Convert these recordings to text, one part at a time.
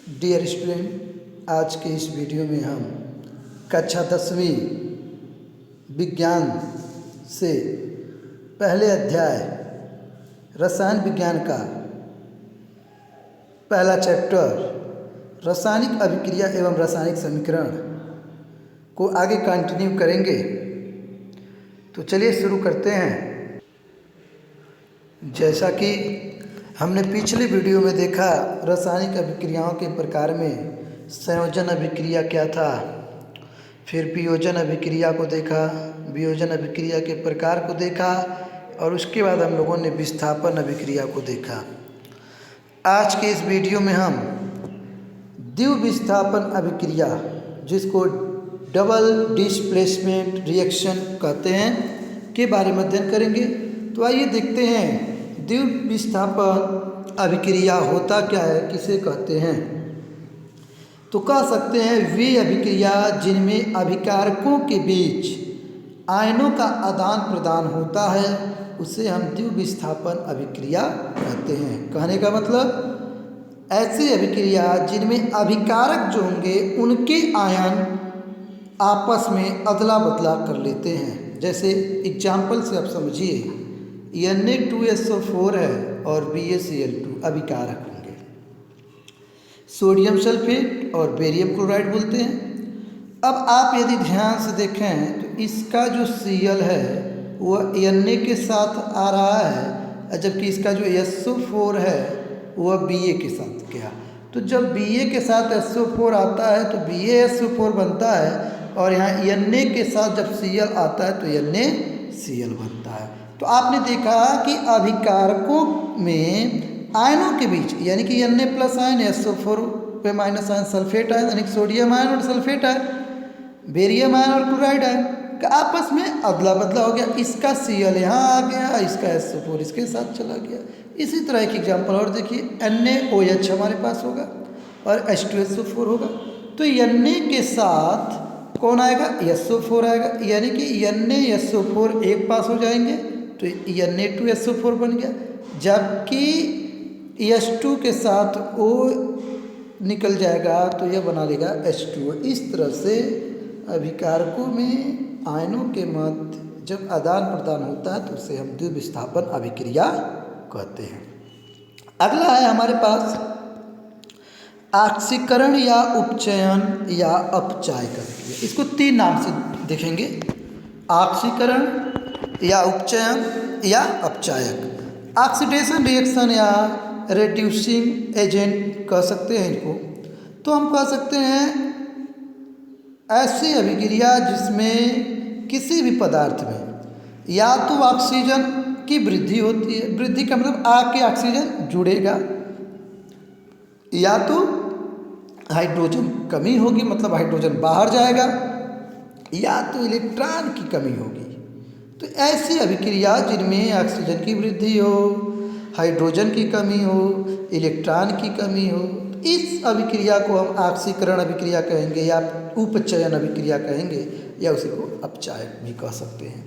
Dear student, आज के इस वीडियो में हम कक्षा 10वीं विज्ञान से पहले अध्याय रसायन विज्ञान का पहला चैप्टर रासायनिक अभिक्रिया एवं रासायनिक समीकरण को आगे कंटिन्यू करेंगे। तो चलिए शुरू करते हैं। जैसा कि हमने पिछले वीडियो में देखा, रासायनिक अभिक्रियाओं के प्रकार में संयोजन अभिक्रिया क्या था, फिर वियोजन अभिक्रिया को देखा, वियोजन अभिक्रिया के प्रकार को देखा और उसके बाद हम लोगों ने विस्थापन अभिक्रिया को देखा। आज के इस वीडियो में हम द्विविस्थापन अभिक्रिया, जिसको डबल डिस्प्लेसमेंट रिएक्शन कहते हैं, के बारे में अध्ययन करेंगे। तो आइए देखते हैं द्विविस्थापन अभिक्रिया होता क्या है, किसे कहते हैं। तो कह सकते हैं वे अभिक्रिया जिनमें अभिकारकों के बीच आयनों का आदान प्रदान होता है उसे हम द्विविस्थापन अभिक्रिया कहते हैं। कहने का मतलब ऐसी अभिक्रिया जिनमें अभिकारक जो होंगे उनके आयन आपस में अदला बदला कर लेते हैं। जैसे एग्जाम्पल से आप समझिए, Na2SO4 है और BaCl2 अभिकारक होंगे। सोडियम सल्फेट और बेरियम क्लोराइड बोलते हैं। अब आप यदि ध्यान से देखें तो इसका जो Cl है वह Na के साथ आ रहा है, जबकि इसका जो SO4 है वह Ba के साथ गया। तो जब Ba के साथ SO4 आता है तो BaSO4 बनता है, और यहाँ Na के साथ जब Cl आता है तो NaCl बनता है। तो आपने देखा कि अभिकारकों में आयनों के बीच, यानी कि Na प्लस आयन, SO4 पे माइनस आयन, सल्फेट आयन यानी कि सोडियम आयन और सल्फेट आयन, बेरियम आयन और क्लोराइड आयन का आपस में अदला बदला हो गया। इसका Cl यहाँ आ गया, इसका SO4 इसके साथ चला गया। इसी तरह एक एग्जाम्पल और देखिए, NaOH हमारे पास होगा और H2SO4 होगा। तो Na के साथ कौन आएगा? SO4 आएगा, यानी कि NaSO4 एक पास हो जाएंगे तो Na2SO4 बन गया, जबकि H2 के साथ O निकल जाएगा तो यह बना लेगा H2O। इस तरह से अभिकारकों में आयनों के मध्य जब आदान प्रदान होता है तो उसे हम द्विविस्थापन अभिक्रिया कहते हैं। अगला है हमारे पास आक्सीकरण या उपचयन या अपचायक अभिक्रिया। इसको तीन नाम से देखेंगे, आक्सीकरण या उपचयन या अपचायक। ऑक्सीडेशन रिएक्शन या रिड्यूसिंग एजेंट कह सकते हैं इनको। तो हम कह सकते हैं ऐसी अभिक्रिया जिसमें किसी भी पदार्थ में या तो ऑक्सीजन की वृद्धि होती है, वृद्धि का मतलब आके ऑक्सीजन जुड़ेगा, या तो हाइड्रोजन कमी होगी मतलब हाइड्रोजन बाहर जाएगा, या तो इलेक्ट्रॉन की कमी होगी। तो ऐसी अभिक्रिया जिनमें ऑक्सीजन की वृद्धि हो, हाइड्रोजन की कमी हो, इलेक्ट्रॉन की कमी हो, इस अभिक्रिया को हम ऑक्सीकरण अभिक्रिया कहेंगे या उपचयन अभिक्रिया कहेंगे, या उसी को अपचायक भी कह सकते हैं।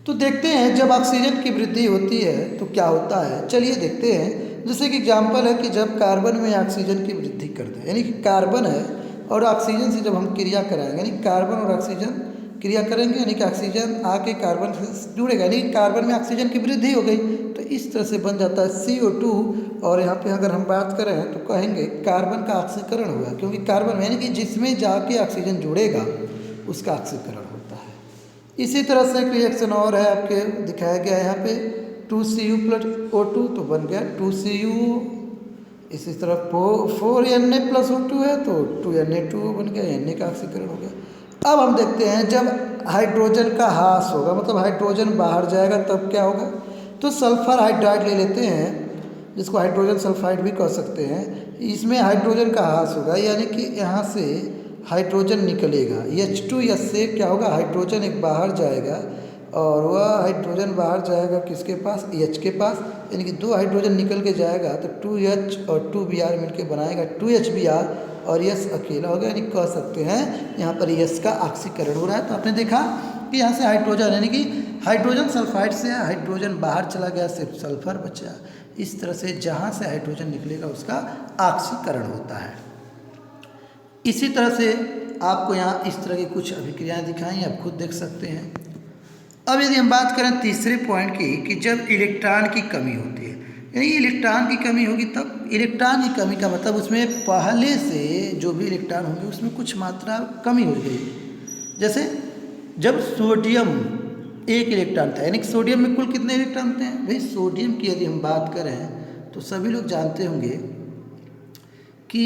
तो देखते हैं जब ऑक्सीजन की वृद्धि होती है तो क्या होता है। चलिए देखते हैं। जैसे कि एग्जाम्पल है कि जब कार्बन में ऑक्सीजन की वृद्धि कर दें, यानी कि कार्बन है और ऑक्सीजन से जब हम क्रिया कराएंगे, यानी कार्बन और ऑक्सीजन क्रिया करेंगे, यानी कि ऑक्सीजन आके कार्बन से जुड़ेगा, यानी कि कार्बन में ऑक्सीजन की वृद्धि हो गई। तो इस तरह से बन जाता है CO2। और यहाँ पे अगर हम बात करें तो कहेंगे कार्बन का ऑक्सीकरण हुआ, क्योंकि कार्बन यानी कि जिसमें जाके ऑक्सीजन जुड़ेगा उसका ऑक्सीकरण होता है। इसी तरह से एक रिएक्शन और है, आपके दिखाया गया है यहाँ पे 2Cu + O2 तो बन गया 2Cu। इसी तरह 4Na + O2 है तो 2Na2O बन गया, Na का ऑक्सीकरण हो गया। अब हम देखते हैं जब हाइड्रोजन का ह्रास होगा, मतलब हाइड्रोजन बाहर जाएगा, तब क्या होगा। तो सल्फर हाइड्राइड ले लेते हैं, जिसको हाइड्रोजन सल्फाइड भी कह सकते हैं। इसमें हाइड्रोजन का ह्रास होगा, यानी कि यहाँ से हाइड्रोजन निकलेगा, H2S से क्या होगा, हाइड्रोजन एक बाहर जाएगा, और वह हाइड्रोजन बाहर जाएगा किसके पास, H के पास, यानी कि दो हाइड्रोजन निकल के जाएगा तो 2H और 2Br मिलके बनाएगा 2HBr, और यस अकेला हो गया, यानी कह सकते हैं यहाँ पर यस का ऑक्सीकरण हो रहा है। तो आपने देखा कि यहाँ से हाइड्रोजन, यानी कि हाइड्रोजन सल्फाइड से हाइड्रोजन बाहर चला गया, सिर्फ सल्फर बचा। इस तरह से जहाँ से हाइड्रोजन निकलेगा उसका ऑक्सीकरण होता है। इसी तरह से आपको यहाँ इस तरह की कुछ अभिक्रियाएं दिखाई, आप खुद देख सकते हैं। अब यदि हम बात करें तीसरे पॉइंट की कि जब इलेक्ट्रॉन की कमी होती है, यानी इलेक्ट्रॉन की कमी होगी, तब इलेक्ट्रॉन की कमी का मतलब उसमें पहले से जो भी इलेक्ट्रॉन होंगे उसमें कुछ मात्रा कमी हो गई। जैसे जब सोडियम एक इलेक्ट्रॉन था, यानी कि सोडियम में कुल कितने इलेक्ट्रॉन होते हैं भाई? सोडियम की यदि हम बात करें तो सभी लोग जानते होंगे कि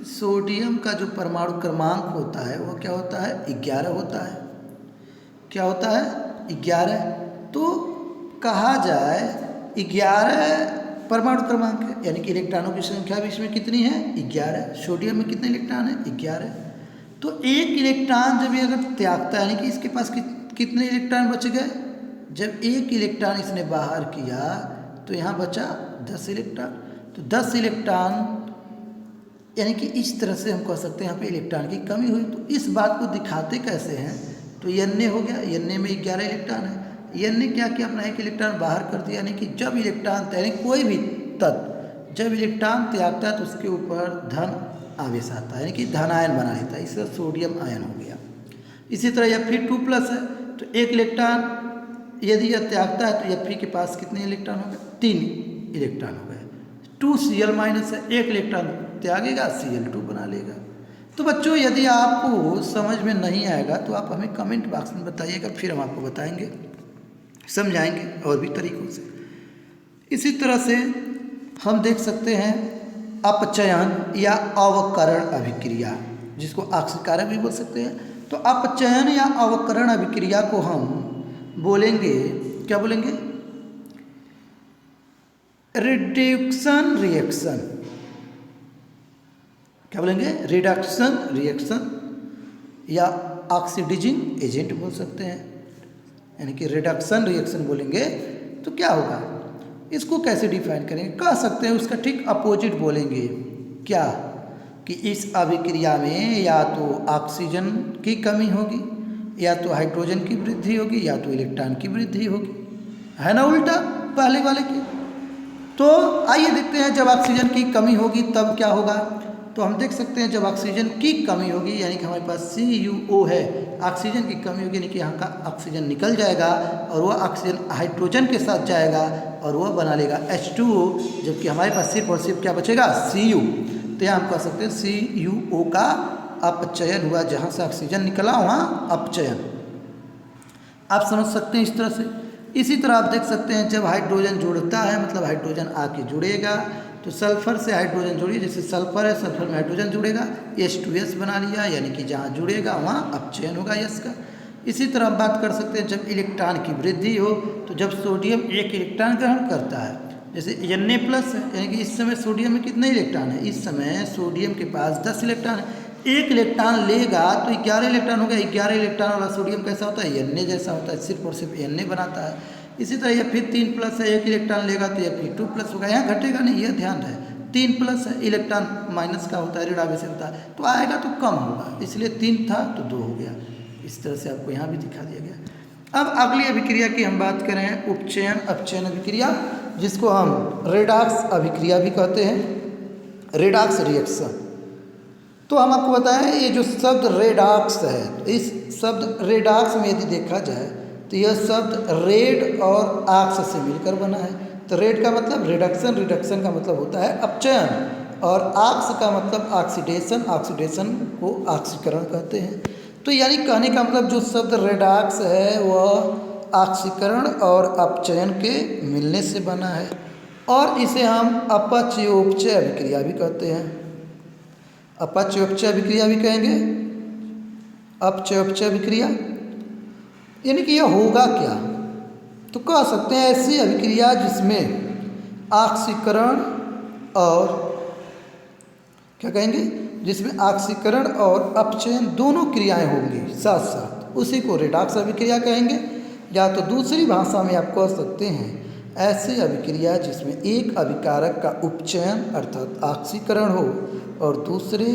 सोडियम का जो परमाणु क्रमांक होता है वो क्या होता है? 11 होता है। क्या होता है? 11। तो कहा जाए 11 परमाणु क्रमांक है, यानी कि इलेक्ट्रॉनों की संख्या भी इसमें कितनी है? 11। सोडियम में कितने इलेक्ट्रॉन है? 11। तो एक इलेक्ट्रॉन जब ये अगर त्यागता है, यानी कि इसके पास कितने इलेक्ट्रॉन बच गए? जब एक इलेक्ट्रॉन इसने बाहर किया तो यहाँ बचा 10 इलेक्ट्रॉन। तो 10 इलेक्ट्रॉन, यानी कि इस तरह से हम कह सकते हैं यहाँ पे इलेक्ट्रॉन की कमी हुई। तो इस बात को दिखाते कैसे हैं? तो Na हो गया, Na में 11 इलेक्ट्रॉन है। Na क्या किया? अपना एक इलेक्ट्रॉन बाहर कर दिया, यानी कि जब इलेक्ट्रॉन, यानी कोई भी तत्व जब इलेक्ट्रॉन त्यागता है तो उसके ऊपर धन आवेश आता है, यानी कि धन आयन बना लेता है, इससे सोडियम आयन हो गया। इसी तरह Fe2+ है, तो एक इलेक्ट्रॉन यदि यह त्यागता है तो Fe के पास कितने इलेक्ट्रॉन हो गए? 3 इलेक्ट्रॉन हो गए। 2Cl- है, एक इलेक्ट्रॉन त्यागेगा, Cl2 बना लेगा। तो बच्चों यदि आपको समझ में नहीं आएगा तो आप हमें कमेंट बॉक्स में बताइएगा, फिर हम आपको बताएंगे, समझाएंगे और भी तरीक़ों से। इसी तरह से हम देख सकते हैं अपचयन या अवकरण अभिक्रिया, जिसको ऑक्सीकरण भी बोल सकते हैं। तो अपचयन या अवकरण अभिक्रिया को हम बोलेंगे, क्या बोलेंगे? Reduction reaction. क्या बोलेंगे? रिडक्शन रिएक्शन या ऑक्सीडाइजिंग एजेंट बोल सकते हैं, यानी कि रिडक्शन रिएक्शन बोलेंगे तो क्या होगा? इसको कैसे डिफाइन करेंगे? कह सकते हैं उसका ठीक अपोजिट बोलेंगे। क्या? कि इस अभिक्रिया में या तो ऑक्सीजन की कमी होगी, या तो हाइड्रोजन की वृद्धि होगी, या तो इलेक्ट्रॉन की वृद्धि होगी, है ना उल्टा पहले वाले की। तो आइए देखते हैं जब ऑक्सीजन की कमी होगी तब क्या होगा। तो हम देख सकते हैं जब ऑक्सीजन की कमी होगी, यानी कि हमारे पास CuO है, ऑक्सीजन की कमी होगी, यानी कि यहाँ का ऑक्सीजन निकल जाएगा और वह ऑक्सीजन हाइड्रोजन के साथ जाएगा और वह बना लेगा H2O, जबकि हमारे पास सिर्फ और सिर्फ क्या बचेगा? Cu। तो यहाँ हम कह सकते हैं CuO का अपचयन हुआ, जहाँ से ऑक्सीजन निकला वहाँ अपचयन। आप समझ सकते हैं इस तरह से। इसी तरह आप देख सकते हैं जब हाइड्रोजन जुड़ता है, मतलब हाइड्रोजन आके जुड़ेगा, तो सल्फर से हाइड्रोजन जुड़ी, जैसे सल्फर है, सल्फर में हाइड्रोजन जुड़ेगा, H2S बना लिया, यानी कि जहाँ जुड़ेगा वहाँ अपचयन होगा यस का। इसी तरह हम बात कर सकते हैं जब इलेक्ट्रॉन की वृद्धि हो, तो जब सोडियम एक इलेक्ट्रॉन ग्रहण करता है, जैसे Na+ है, यानी कि इस समय सोडियम में कितने इलेक्ट्रॉन है? इस समय सोडियम के पास 10 इलेक्ट्रॉन है। एक इलेक्ट्रॉन लेगा तो 11 इलेक्ट्रॉन हो गया। 11 इलेक्ट्रॉन वाला सोडियम कैसा होता है? Na जैसा होता है, सिर्फ और सिर्फ Na बनाता है। इसी तरह Fe3+ है, एक इलेक्ट्रॉन लेगा तो Fe2+ होगा, यहाँ घटेगा नहीं, यह ध्यान है। 3+ है, इलेक्ट्रॉन माइनस का होता है, ऋण आवेश होता है, तो आएगा तो कम होगा, इसलिए 3 था तो 2 हो गया। इस तरह से आपको यहाँ भी दिखा दिया गया। अब अगली अभिक्रिया की हम बात करें, उपचयन अपचयन अभिक्रिया, जिसको हम रेडॉक्स अभिक्रिया भी कहते हैं, रेडॉक्स रिएक्शन। तो हम आपको बताएं ये जो शब्द रेडॉक्स है, इस शब्द रेडॉक्स में यदि देखा जाए तो यह शब्द रेड और ऑक्स से मिलकर बना है। तो रेड का मतलब रिडक्शन, रिडक्शन का मतलब होता है अपचयन, और ऑक्स का मतलब ऑक्सीडेशन, ऑक्सीडेशन को ऑक्सीकरण कहते हैं। तो यानी कहने का मतलब जो शब्द रेडॉक्स है वह ऑक्सीकरण और अपचयन के मिलने से बना है, और इसे हम अपचयोपचय अभिक्रिया भी कहते हैं। अपचयोपचय अभिक्रिया भी कहेंगे, अपचयोपचय अभिक्रिया, यानी कि यह होगा क्या? तो कह सकते हैं ऐसी अभिक्रिया जिसमें ऑक्सीकरण और क्या कहेंगे, जिसमें ऑक्सीकरण और अपचयन दोनों क्रियाएं होंगी साथ साथ, उसी को रेडॉक्स अभिक्रिया कहेंगे। या तो दूसरी भाषा में आप कह सकते हैं ऐसी अभिक्रिया जिसमें एक अभिकारक का उपचयन अर्थात ऑक्सीकरण हो और दूसरे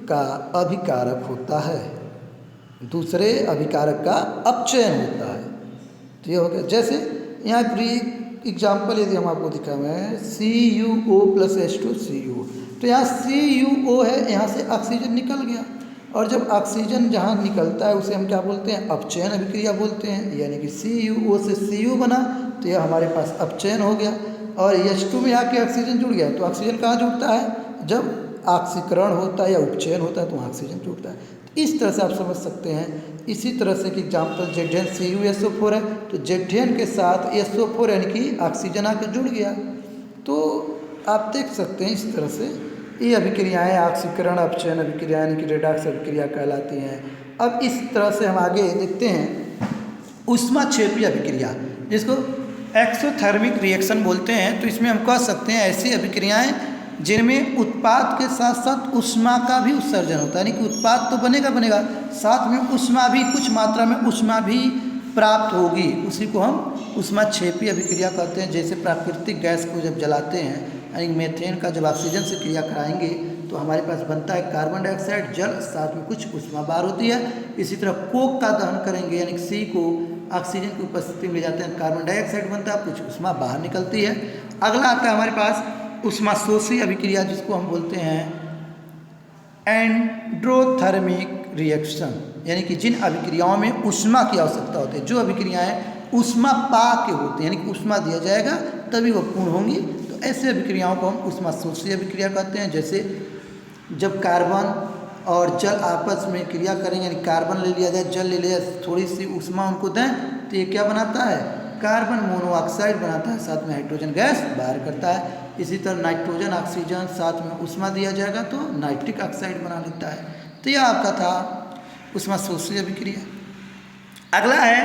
का अभिकारक होता है, दूसरे अभिकारक का अपचयन होता है। तो ये हो गया। जैसे यहाँ एग्जाम्पल यदि हम आपको दिखाएं, CuO + H2CO, तो यहाँ CuO है, यहाँ से ऑक्सीजन निकल गया, और जब ऑक्सीजन जहाँ निकलता है उसे हम क्या बोलते हैं, अपचयन अभिक्रिया बोलते हैं। यानी कि CuO से Cu बना तो यह हमारे पास अपचयन हो गया, और H2 में आके ऑक्सीजन जुड़ गया। तो ऑक्सीजन कहाँ जुड़ता है, जब ऑक्सीकरण होता है या उपचयन होता है तो ऑक्सीजन जुड़ता है। तो इस तरह से आप समझ सकते हैं। इसी तरह से कि एग्जाम्पल ZnCuSO4 है, तो Zn के साथ SO4 यानी कि ऑक्सीजन आके जुड़ गया। तो आप देख सकते हैं इस तरह से ये अभिक्रियाएँ ऑक्सीकरण अपचयन अभिक्रिया यानी कि रेडॉक्स अभिक्रिया कहलाती हैं। अब इस तरह से हम आगे देखते हैं ऊष्माक्षेपी अभिक्रिया, जिसको एक्सोथर्मिक रिएक्शन बोलते हैं। तो इसमें हम कह सकते हैं ऐसी अभिक्रियाएँ जिनमें उत्पाद के साथ साथ ऊष्मा का भी उत्सर्जन होता है, यानी कि उत्पाद तो बनेगा, साथ में ऊष्मा भी, कुछ मात्रा में ऊष्मा भी प्राप्त होगी, उसी को हम ऊष्माक्षेपी अभिक्रिया कहते हैं। जैसे प्राकृतिक गैस को जब जलाते हैं, यानी मीथेन का जब ऑक्सीजन से क्रिया कराएंगे तो हमारे पास बनता है कार्बन डाइऑक्साइड, जल, साथ में कुछ ऊष्मा बाहर होती है। इसी तरह कोक का दहन करेंगे, यानी सी को ऑक्सीजन की उपस्थिति में ले जाते हैं, कार्बन डाइऑक्साइड बनता है, कुछ ऊष्मा बाहर निकलती है। अगला आता है हमारे पास ऊष्माशोषी अभिक्रिया, जिसको हम बोलते हैं एंडोथर्मिक रिएक्शन, यानी कि जिन अभिक्रियाओं में ऊष्मा की आवश्यकता होती है, जो अभिक्रियाएं ऊष्मा पा के होती हैं, यानी कि ऊष्मा दिया जाएगा तभी वो पूर्ण होंगी, तो ऐसे अभिक्रियाओं को हम ऊष्माशोषी अभिक्रिया कहते हैं। जैसे जब कार्बन और जल आपस में क्रिया करेंगे, यानी कार्बन ले लिया जाए, जल ले लिया जाए, थोड़ी सी ऊष्मा उनको दें तो ये क्या बनाता है, कार्बन मोनोऑक्साइड बनाता है, साथ में हाइड्रोजन गैस बाहर करता है। इसी तरह नाइट्रोजन ऑक्सीजन साथ में ऊष्मा दिया जाएगा तो नाइट्रिक ऑक्साइड बना लेता है। तो यह आपका था ऊष्माशोषी अभिक्रिया। अगला है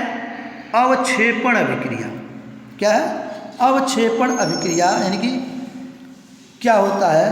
अवक्षेपण अभिक्रिया। क्या है, अवक्षेपण अभिक्रिया, यानी कि क्या होता है,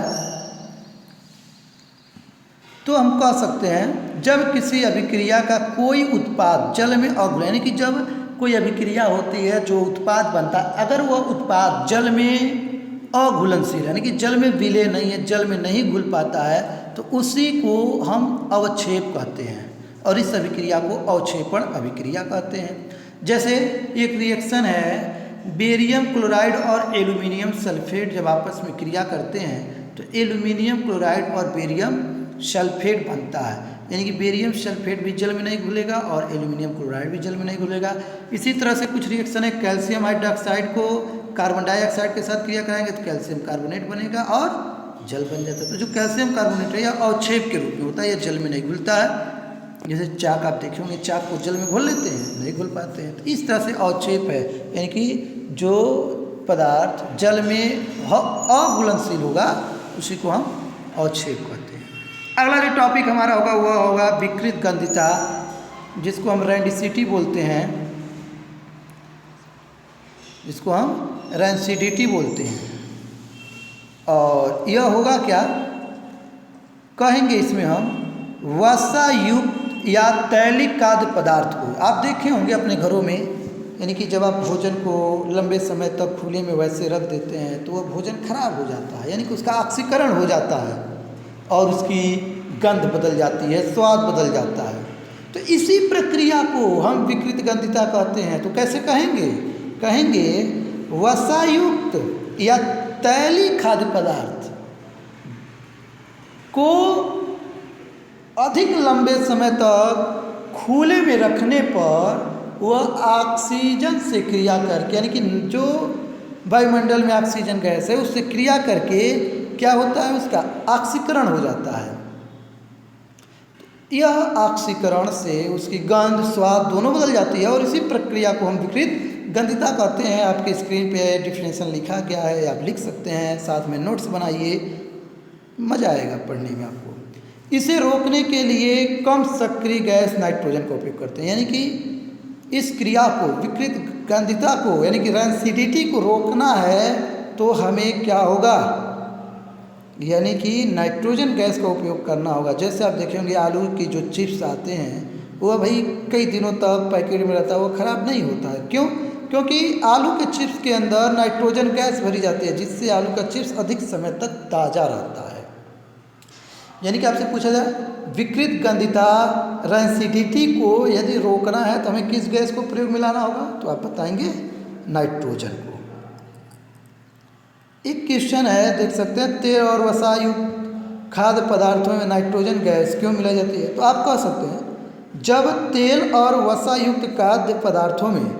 तो हम कह सकते हैं जब किसी अभिक्रिया का कोई उत्पाद जल में अघुल, यानी कि जब कोई अभिक्रिया होती है जो उत्पाद बनता है, अगर वह उत्पाद जल में अघुलनशील, यानी कि जल में विलय नहीं है, जल में नहीं घुल पाता है, तो उसी को हम अवक्षेप कहते हैं, और इस अभिक्रिया को अवक्षेपण अभिक्रिया कहते हैं। जैसे एक रिएक्शन है, बेरियम क्लोराइड और एल्यूमिनियम सल्फेट जब आपस में क्रिया करते हैं तो एल्यूमिनियम क्लोराइड और बेरियम सल्फेट बनता है, यानी कि बेरियम सल्फेट भी जल में नहीं घुलेगा और एल्यूमिनियम क्लोराइड भी जल में नहीं घुलेगा। इसी तरह से कुछ रिएक्शन है, कैल्शियम हाइड्रोक्साइड को कार्बन डाइऑक्साइड के साथ क्रिया कराएंगे तो कैल्शियम कार्बोनेट बनेगा और जल बन जाता है। तो जो कैल्शियम कार्बोनेट है यह अवक्षेप के रूप में होता है, यह जल में नहीं घुलता है। जैसे चाक आप देखे होंगे, चाक को जल में घोल लेते हैं, नहीं घुल पाते हैं, तो इस तरह से अवक्षेप है, यानी कि जो पदार्थ जल में अघुलनशील होगा उसी को हम अवक्षेप कहते हैं। अगला जो टॉपिक हमारा होगा वह होगा विकृत गंधिता, जिसको हम रैंडिसिटी बोलते हैं, जिसको हम रैंसिडिटी बोलते हैं। और यह होगा क्या, कहेंगे इसमें हम वसायुक्त या तैलिक खाद्य पदार्थ को। आप देखे होंगे अपने घरों में, यानी कि जब आप भोजन को लंबे समय तक खुले में वैसे रख देते हैं तो वह भोजन खराब हो जाता है, यानी कि उसका ऑक्सीकरण हो जाता है और उसकी गंध बदल जाती है, स्वाद बदल जाता है। तो इसी प्रक्रिया को हम विकृत गंधिता कहते हैं। तो कैसे कहेंगे, कहेंगे वसायुक्त या तैलीय खाद्य पदार्थ को अधिक लंबे समय तक खुले में रखने पर वह ऑक्सीजन से क्रिया करके, यानी कि जो वायुमंडल में ऑक्सीजन गैस है उससे क्रिया करके क्या होता है, उसका ऑक्सीकरण हो जाता है। यह ऑक्सीकरण से उसकी गंध स्वाद दोनों बदल जाती है और इसी प्रक्रिया को हम विकृत गंधिता कहते हैं। आपके स्क्रीन पे डिफिनेशन लिखा गया है, आप लिख सकते हैं, साथ में नोट्स बनाइए, मज़ा आएगा पढ़ने में आपको। इसे रोकने के लिए कम सक्रिय गैस नाइट्रोजन का उपयोग करते हैं, यानी कि इस क्रिया को विकृत गंधिता को यानी कि रैंसिडिटी को रोकना है तो हमें क्या होगा, यानी कि नाइट्रोजन गैस का उपयोग करना होगा। जैसे आप देखेंगे आलू की जो चिप्स आते हैं वह भाई कई दिनों तक पैकेट में रहता है, वो ख़राब नहीं होता है। क्यों? क्योंकि आलू के चिप्स के अंदर नाइट्रोजन गैस भरी जाती है जिससे आलू का चिप्स अधिक समय तक ताज़ा रहता है। यानी कि आपसे पूछा जाए विकृत गंधिता रैंसिडिटी को यदि रोकना है तो हमें किस गैस को प्रयोग में लाना होगा, तो आप बताएंगे नाइट्रोजन को। एक क्वेश्चन है, देख सकते हैं, तेल और वसा युक्त खाद्य पदार्थों में नाइट्रोजन गैस क्यों मिलाई जाती है? तो आप कह सकते हैं जब तेल और वसा युक्त खाद्य पदार्थों में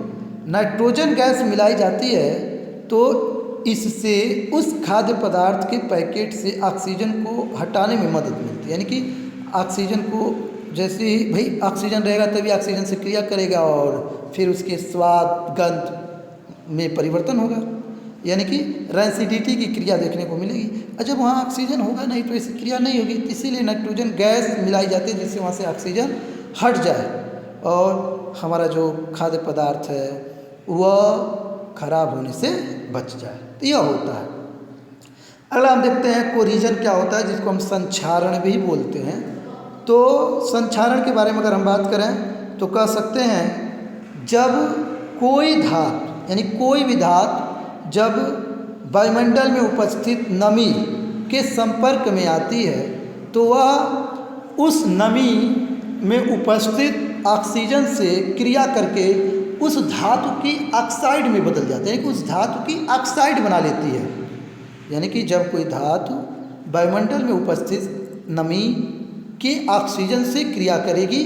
नाइट्रोजन गैस मिलाई जाती है तो इससे उस खाद्य पदार्थ के पैकेट से ऑक्सीजन को हटाने में मदद मिलती है। यानी कि ऑक्सीजन को, जैसे ही भाई ऑक्सीजन रहेगा तभी ऑक्सीजन से क्रिया करेगा और फिर उसके स्वाद गंध में परिवर्तन होगा, यानी कि रेंसिडिटी की क्रिया देखने को मिलेगी। और जब वहाँ ऑक्सीजन होगा नहीं तो ऐसी क्रिया नहीं होगी, इसीलिए नाइट्रोजन गैस मिलाई जाती है जिससे वहाँ से ऑक्सीजन हट जाए और हमारा जो खाद्य पदार्थ है वह खराब होने से बच जाए। तो यह होता है। अगला हम देखते हैं कोरिजन क्या होता है, जिसको हम संक्षारण भी बोलते हैं। तो संक्षारण के बारे में अगर हम बात करें तो कह सकते हैं जब कोई धातु, यानी कोई भी धातु जब वायुमंडल में उपस्थित नमी के संपर्क में आती है तो वह उस नमी में उपस्थित ऑक्सीजन से क्रिया करके उस धातु की ऑक्साइड में बदल जाती है, यानी कि उस धातु की ऑक्साइड बना लेती है। यानी कि जब कोई धातु वायुमंडल में उपस्थित नमी के ऑक्सीजन से क्रिया करेगी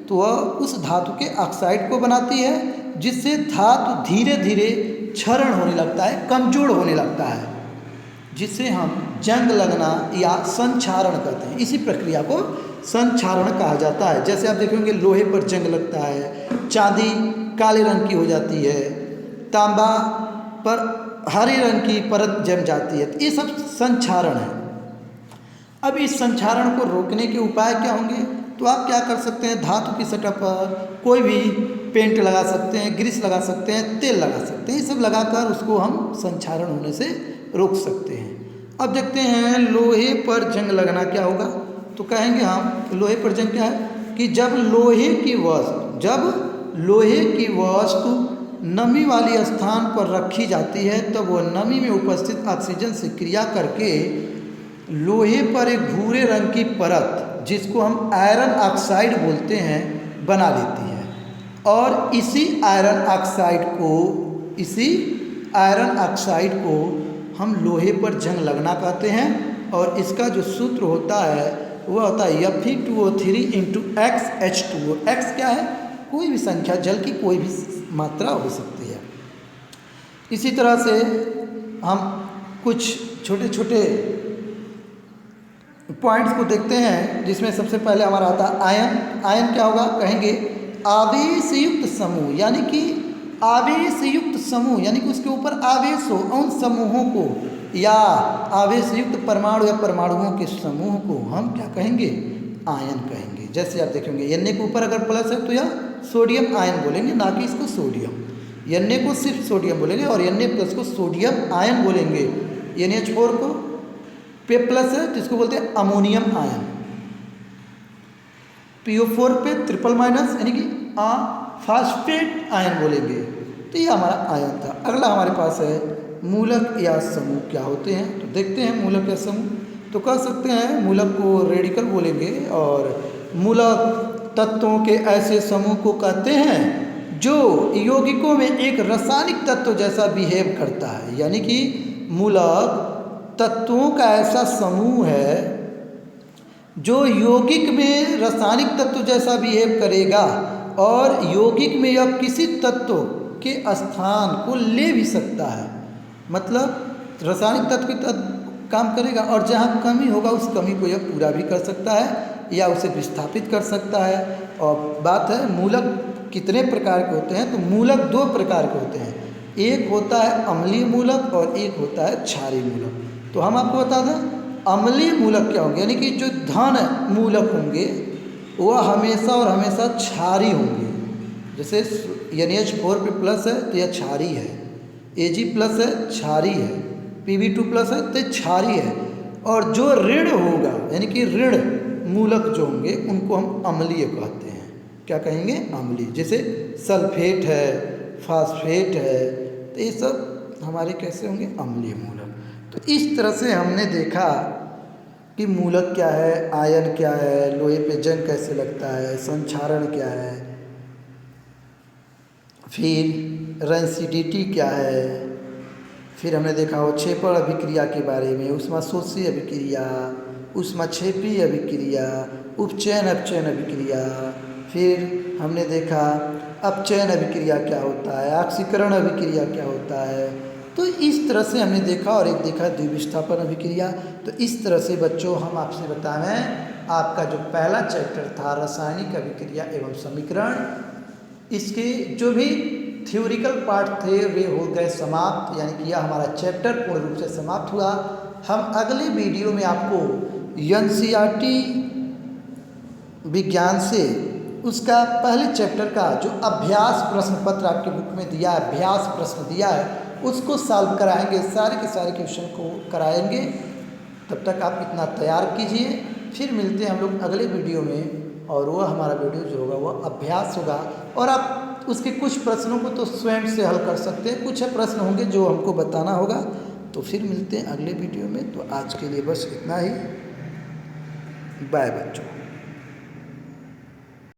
तो वह उस धातु के ऑक्साइड को बनाती है, जिससे धातु धीरे धीरे क्षरण होने लगता है, कमजोर होने लगता है, जिसे हम जंग लगना या संक्षारण कहते हैं। इसी प्रक्रिया को संक्षारण कहा जाता है। जैसे आप देखेंगे लोहे पर जंग लगता है, चांदी काले रंग की हो जाती है, तांबा पर हरे रंग की परत जम जाती है, तो ये सब संक्षारण है। अब इस संक्षारण को रोकने के उपाय क्या होंगे? तो आप क्या कर सकते हैं, धातु की सतह पर कोई भी पेंट लगा सकते हैं, ग्रीस लगा सकते हैं, तेल लगा सकते हैं, ये सब लगाकर उसको हम संक्षारण होने से रोक सकते हैं। अब देखते हैं लोहे पर जंग लगना क्या होगा। तो कहेंगे हम लोहे पर जंग क्या है कि जब लोहे की वस्तु नमी वाली स्थान पर रखी जाती है तब वह नमी में उपस्थित ऑक्सीजन से क्रिया करके लोहे पर एक भूरे रंग की परत, जिसको हम आयरन ऑक्साइड बोलते हैं, बना लेती है। और इसी आयरन ऑक्साइड को हम लोहे पर जंग लगना कहते हैं। और इसका जो सूत्र होता है वह होता है Fe2O3 × XH2O। X क्या है? कोई भी संख्या, जल की कोई भी मात्रा हो सकती है। इसी तरह से हम कुछ छोटे छोटे पॉइंट्स को देखते हैं, जिसमें सबसे पहले हमारा आता है आयन। आयन क्या होगा? कहेंगे आवेश युक्त समूह, यानी कि आवेश युक्त समूह, यानी कि उसके ऊपर आवेश हो, उन समूहों को या आवेश युक्त परमाणु या परमाणुओं के समूह को हम क्या कहेंगे? आयन कहेंगे। जैसे आप देखेंगे Na के ऊपर अगर प्लस है तो यह सोडियम आयन बोलेंगे, ना कि इसको सोडियम। Na को सिर्फ सोडियम बोलेंगे और Na+ को सोडियम आयन बोलेंगे। NH4 को पे प्लस है जिसको बोलते हैं अमोनियम आयन। PO4 पे ट्रिपल माइनस, यानी कि फास्फेट आयन बोलेंगे। तो ये हमारा आयन था। अगला हमारे पास है मूलक या समूह क्या होते हैं। तो देखते हैं मूलक या समूह। तो कह सकते हैं मूलक को रेडिकल बोलेंगे, और मूलक तत्वों के ऐसे समूह को कहते हैं जो यौगिकों में एक रासायनिक तत्व जैसा बिहेव करता है। यानी कि मूलक तत्वों का ऐसा समूह है जो यौगिक में रासायनिक तत्व जैसा बिहेव करेगा और यौगिक में यह किसी तत्व के स्थान को ले भी सकता है। मतलब रासायनिक तत्व के काम करेगा और जहाँ कमी होगा उस कमी को यह पूरा भी कर सकता है या उसे विस्थापित कर सकता है। और बात है मूलक कितने प्रकार के होते हैं, तो मूलक 2 प्रकार के होते हैं। एक होता है अम्लीय मूलक और एक होता है क्षारीय मूलक। तो हम आपको बता दें अम्लीय मूलक क्या होंगे, यानी कि जो धन मूलक होंगे वह हमेशा और हमेशा क्षारीय होंगे। जैसे NH4 पे प्लस है तो यह क्षारीय है, Ag+ है क्षारीय है, Pb2+ है तो क्षारीय है। और जो ऋण होगा, यानी कि ऋण मूलक जो होंगे उनको हम अम्लीय कहते हैं। क्या कहेंगे? अम्लीय। जैसे सल्फेट है, फास्फेट है, तो ये सब हमारे कैसे होंगे? अम्लीय मूलक। तो इस तरह से हमने देखा कि मूलक क्या है, आयन क्या है, लोहे पे जंग कैसे लगता है, संक्षारण क्या है, फिर रेंसिडिटी क्या है, फिर हमने देखा उत्क्षेपण अभिक्रिया के बारे में, ऊष्माशोषी अभिक्रिया, ऊष्माक्षेपी अभिक्रिया, उपचयन अपचयन अभिक्रिया। फिर हमने देखा अपचयन अभिक्रिया क्या होता है, ऑक्सीकरण अभिक्रिया क्या होता है। तो इस तरह से हमने देखा, और एक देखा द्विविस्थापन अभिक्रिया। तो इस तरह से बच्चों हम आपसे बताएं, आपका जो पहला चैप्टर था रासायनिक अभिक्रिया एवं समीकरण, इसके जो भी थ्योरिकल पार्ट थे वे हो गए समाप्त, यानी कि यह हमारा चैप्टर पूर्ण रूप से समाप्त हुआ। हम अगले वीडियो में आपको एनसीईआरटी विज्ञान से उसका पहले चैप्टर का जो अभ्यास प्रश्न पत्र आपके बुक में दिया है, अभ्यास प्रश्न दिया है, उसको सॉल्व कराएंगे, सारे के सारे क्वेश्चन को कराएंगे। तब तक आप इतना तैयार कीजिए। फिर मिलते हैं हम लोग अगले वीडियो में, और वह हमारा वीडियो जो होगा वह अभ्यास होगा, और आप उसके कुछ प्रश्नों को तो स्वयं से हल कर सकते हैं, कुछ प्रश्न होंगे जो हमको बताना होगा। तो फिर मिलते हैं अगले वीडियो में। तो आज के लिए बस इतना ही। बाय बच्चों।